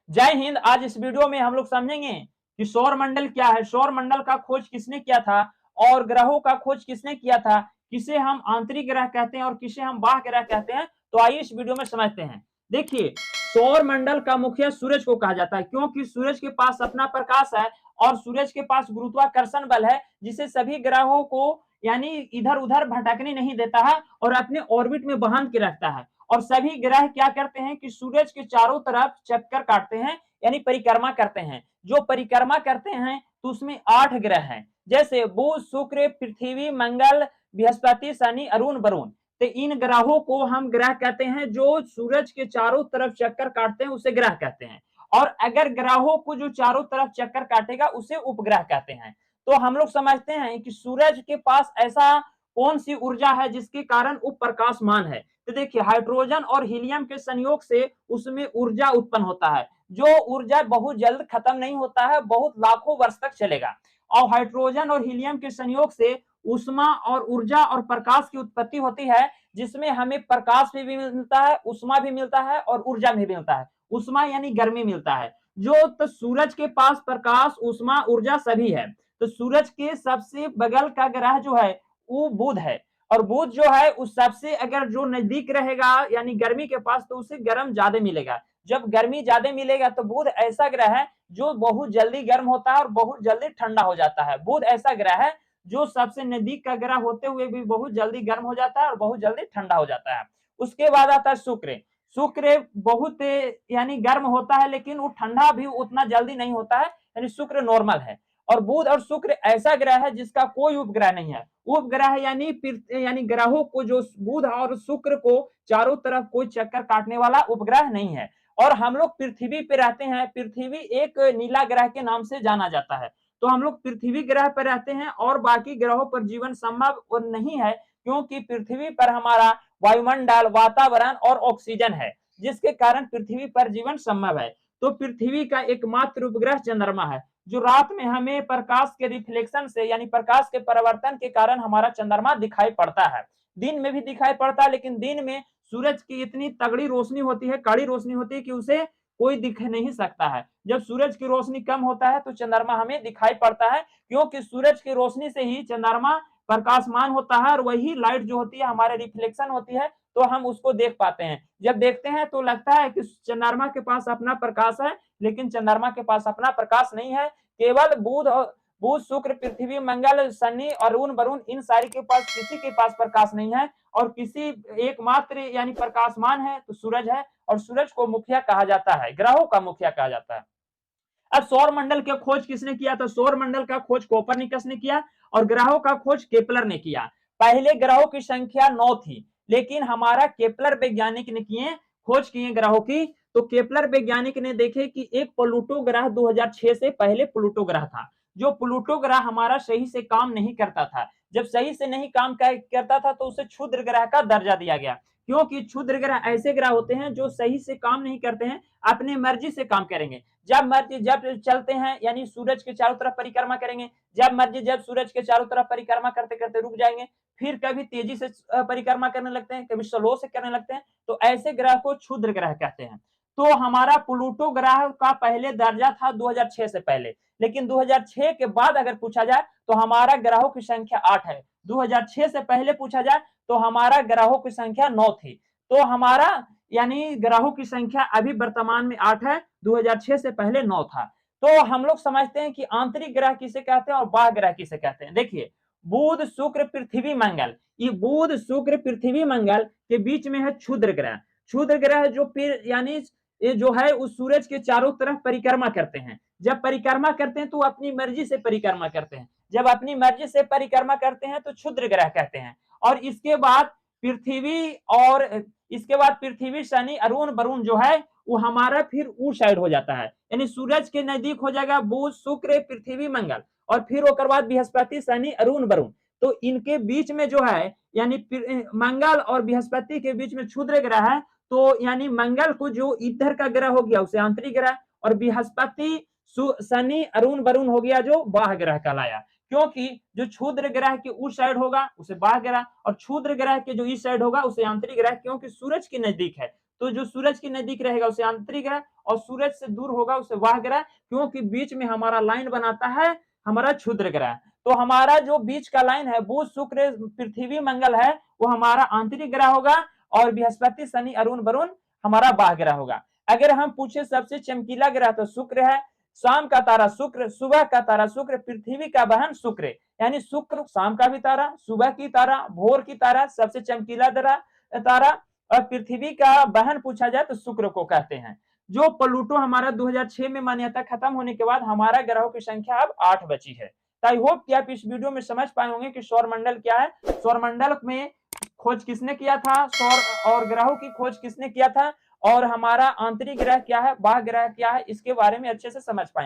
जय हिंद। आज इस वीडियो में हम लोग समझेंगे कि सौर मंडल क्या है, सौर मंडल का खोज किसने किया था और ग्रहों का खोज किसने किया था, किसे हम आंतरिक ग्रह कहते हैं और किसे हम बाह्य ग्रह कहते हैं। तो आइए इस वीडियो में समझते हैं। देखिए, सौर मंडल का मुखिया सूरज को कहा जाता है, क्योंकि सूरज के पास अपना प्रकाश है और सूरज के पास गुरुत्वाकर्षण बल है, जिसे सभी ग्रहों को यानी इधर उधर भटकने नहीं देता है और अपने ऑर्बिट में बांध के रखता है। और सभी ग्रह क्या करते हैं कि सूरज के चारों तरफ चक्कर काटते हैं, यानी परिक्रमा करते हैं। जो परिक्रमा करते हैं तो उसमें 8 ग्रह हैं, जैसे बुध, शुक्र, पृथ्वी, मंगल, बृहस्पति, शनि, अरुण, वरुण। तो इन ग्रहों को हम ग्रह कहते हैं। जो सूरज के चारों तरफ चक्कर काटते हैं उसे ग्रह कहते हैं, और अगर ग्रहों को जो चारों तरफ चक्कर काटेगा उसे उपग्रह कहते हैं। तो हम लोग समझते हैं कि सूरज के पास ऐसा कौन सी ऊर्जा है जिसके कारण वो प्रकाशमान है। तो देखिए, हाइड्रोजन और हीलियम के संयोग से उसमें ऊर्जा उत्पन्न होता है, जो ऊर्जा बहुत जल्द खत्म नहीं होता है, बहुत लाखों वर्ष तक चलेगा। और हाइड्रोजन और हीलियम के संयोग से उष्मा और ऊर्जा और प्रकाश की उत्पत्ति होती है, जिसमें हमें प्रकाश भी मिलता है, उष्मा भी मिलता है और ऊर्जा भी मिलता है। उष्मा यानी गर्मी मिलता है। जो तो सूरज के पास प्रकाश, उष्मा, ऊर्जा सभी है। तो सूरज के सबसे बगल का ग्रह जो है वो बुध है, और बुध जो है उस सबसे अगर जो नजदीक रहेगा यानी गर्मी के पास, तो उसे गर्म ज्यादा मिलेगा। जब गर्मी ज्यादा मिलेगा तो बुध ऐसा ग्रह है जो बहुत जल्दी गर्म होता है और बहुत जल्दी ठंडा हो जाता है। बुध ऐसा ग्रह है जो सबसे नजदीक का ग्रह होते हुए भी बहुत जल्दी गर्म हो जाता है और बहुत जल्दी ठंडा हो जाता है। उसके बाद आता है शुक्र। शुक्र बहुत यानी गर्म होता है, लेकिन वो ठंडा भी उतना जल्दी नहीं होता है, यानी शुक्र नॉर्मल है। और बुध और शुक्र ऐसा ग्रह है जिसका कोई उपग्रह नहीं है। उपग्रह यानी ग्रहों को, जो बुध और शुक्र को चारों तरफ कोई चक्कर काटने वाला उपग्रह नहीं है। और हम लोग पृथ्वी पे रहते हैं। पृथ्वी एक नीला ग्रह के नाम से जाना जाता है। तो हम लोग पृथ्वी ग्रह पर रहते हैं और बाकी ग्रहों पर जीवन संभव नहीं है, क्योंकि पृथ्वी पर हमारा वायुमंडल, वातावरण और ऑक्सीजन है, जिसके कारण पृथ्वी पर जीवन संभव है। तो पृथ्वी का एकमात्र उपग्रह चंद्रमा है, जो रात में हमें प्रकाश के रिफ्लेक्शन से यानी प्रकाश के परिवर्तन के कारण हमारा चंद्रमा दिखाई पड़ता है। दिन में भी दिखाई पड़ता है, लेकिन दिन में सूरज की इतनी तगड़ी रोशनी होती है, कड़ी रोशनी होती है कि उसे कोई दिख नहीं सकता है। जब सूरज की रोशनी कम होता है तो चंद्रमा हमें दिखाई पड़ता है, क्योंकि सूरज की रोशनी से ही चंद्रमा प्रकाशमान होता है और वही लाइट जो होती है हमारे रिफ्लेक्शन होती है, तो हम उसको देख पाते हैं। जब देखते हैं तो लगता है कि चंद्रमा के पास अपना प्रकाश है, लेकिन चंद्रमा के पास अपना प्रकाश नहीं है। केवल बुध, शुक्र, पृथ्वी, मंगल, शनि, अरुण, वरुण, इन सारी के पास किसी के पास प्रकाश नहीं है, और किसी एकमात्र यानी प्रकाशमान है तो सूरज है, और सूरज को मुखिया कहा जाता है, ग्रहों का मुखिया कहा जाता है। अब सौर मंडल की खोज किसने किया? तो सौर मंडल का खोज कोपरनिकस ने किया और ग्रहों का खोज केपलर ने किया। पहले ग्रहों की संख्या 9 थी, लेकिन हमारा केपलर वैज्ञानिक ने खोज किए ग्रहों की। तो केपलर वैज्ञानिक ने देखे कि एक प्लूटो ग्रह 2006 से पहले प्लूटो ग्रह था। जो प्लूटो ग्रह हमारा सही से काम नहीं करता था। जब सही से नहीं काम करता था तो उसे क्षुद्र ग्रह का दर्जा दिया गया, क्योंकि क्षुद्र ग्रह ऐसे ग्रह होते हैं जो सही से काम नहीं करते हैं, अपनी मर्जी से काम करेंगे। जब चलते हैं यानी सूरज के चारों तरफ परिक्रमा करेंगे, जब मर्जी जब सूरज के चारों तरफ परिक्रमा करते करते रुक जाएंगे, फिर कभी तेजी से परिक्रमा करने लगते हैं, कभी स्लो से करने लगते हैं। तो ऐसे ग्रह को क्षुद्र ग्रह कहते हैं। तो हमारा प्लूटो ग्रह का पहले दर्जा था 2006 से पहले, लेकिन 2006 के बाद अगर पूछा जाए तो हमारा ग्रहों की संख्या 8 है। 2006 से पहले पूछा जाए तो हमारा ग्रहों की संख्या 9 थी। तो हमारा यानी ग्रहों की संख्या अभी वर्तमान में 8 है, 2006 से पहले 9 था। तो हम लोग समझते हैं कि आंतरिक ग्रह किसे कहते हैं और बाह्य ग्रह किसे कहते हैं। देखिए, बुध, शुक्र, पृथ्वी, मंगल, ये बुध, शुक्र, पृथ्वी, मंगल के बीच में है क्षुद्र ग्रह। क्षुद्र ग्रह जो फिर यानी ये जो है उस सूरज के चारों तरफ परिक्रमा करते हैं। जब परिक्रमा करते हैं तो अपनी मर्जी से परिक्रमा करते हैं। जब अपनी मर्जी से परिक्रमा करते हैं तो क्षुद्र ग्रह कहते हैं। और इसके बाद पृथ्वी, शनि, अरुण, वरुण जो है वो हमारा फिर उस साइड हो जाता है, यानी सूरज के नजदीक हो जाएगा बुध, शुक्र, पृथ्वी, मंगल, और फिर ओकर बाद बृहस्पति, शनि, अरुण, वरुण। तो इनके बीच में जो है यानी मंगल और बृहस्पति के बीच में क्षुद्र ग्रह है। तो यानी मंगल को जो इधर का ग्रह हो गया उसे आंतरिक ग्रह, और बृहस्पति, शनि, अरुण, वरुण हो गया जो बाह्य ग्रह कहलाया। क्योंकि जो क्षुद्र ग्रह के उस साइड होगा उसे बाह्य ग्रह, और क्षुद्र ग्रह के जो इस साइड होगा उसे आंतरिक ग्रह, क्योंकि सूरज के नजदीक है। तो जो सूरज के नजदीक रहेगा उसे आंतरिक ग्रह, और सूरज से दूर होगा उसे वाह ग्रह, क्योंकि बीच में हमारा लाइन बनाता है हमारा क्षुद्र ग्रह। तो हमारा जो बीच का लाइन है बुध शुक्र पृथ्वी मंगल है, वो हमारा आंतरिक ग्रह होगा, और बृहस्पति शनि अरुण वरुण हमारा बाह्य ग्रह होगा। अगर हम पूछे सबसे चमकीला ग्रह तो शुक्र है, शाम का तारा शुक्र, सुबह का तारा शुक्र, पृथ्वी का बहन शुक्र, यानी शुक्र शाम का भी तारा, सुबह की तारा, भोर की तारा, सबसे चमकीला तारा, और पृथ्वी का बहन पूछा जाए तो शुक्र को कहते हैं। जो प्लूटो हमारा 2006 में मान्यता खत्म होने के बाद हमारा ग्रहों की संख्या अब 8 बची है। तो आई होप कि आप इस वीडियो में समझ पाए होंगे कि सौरमंडल क्या है, सौरमंडल में खोज किसने किया था, सौर और ग्रहों की खोज किसने किया था, और हमारा आंतरिक ग्रह क्या है, बाह्य ग्रह क्या है, इसके बारे में अच्छे से समझ पाए।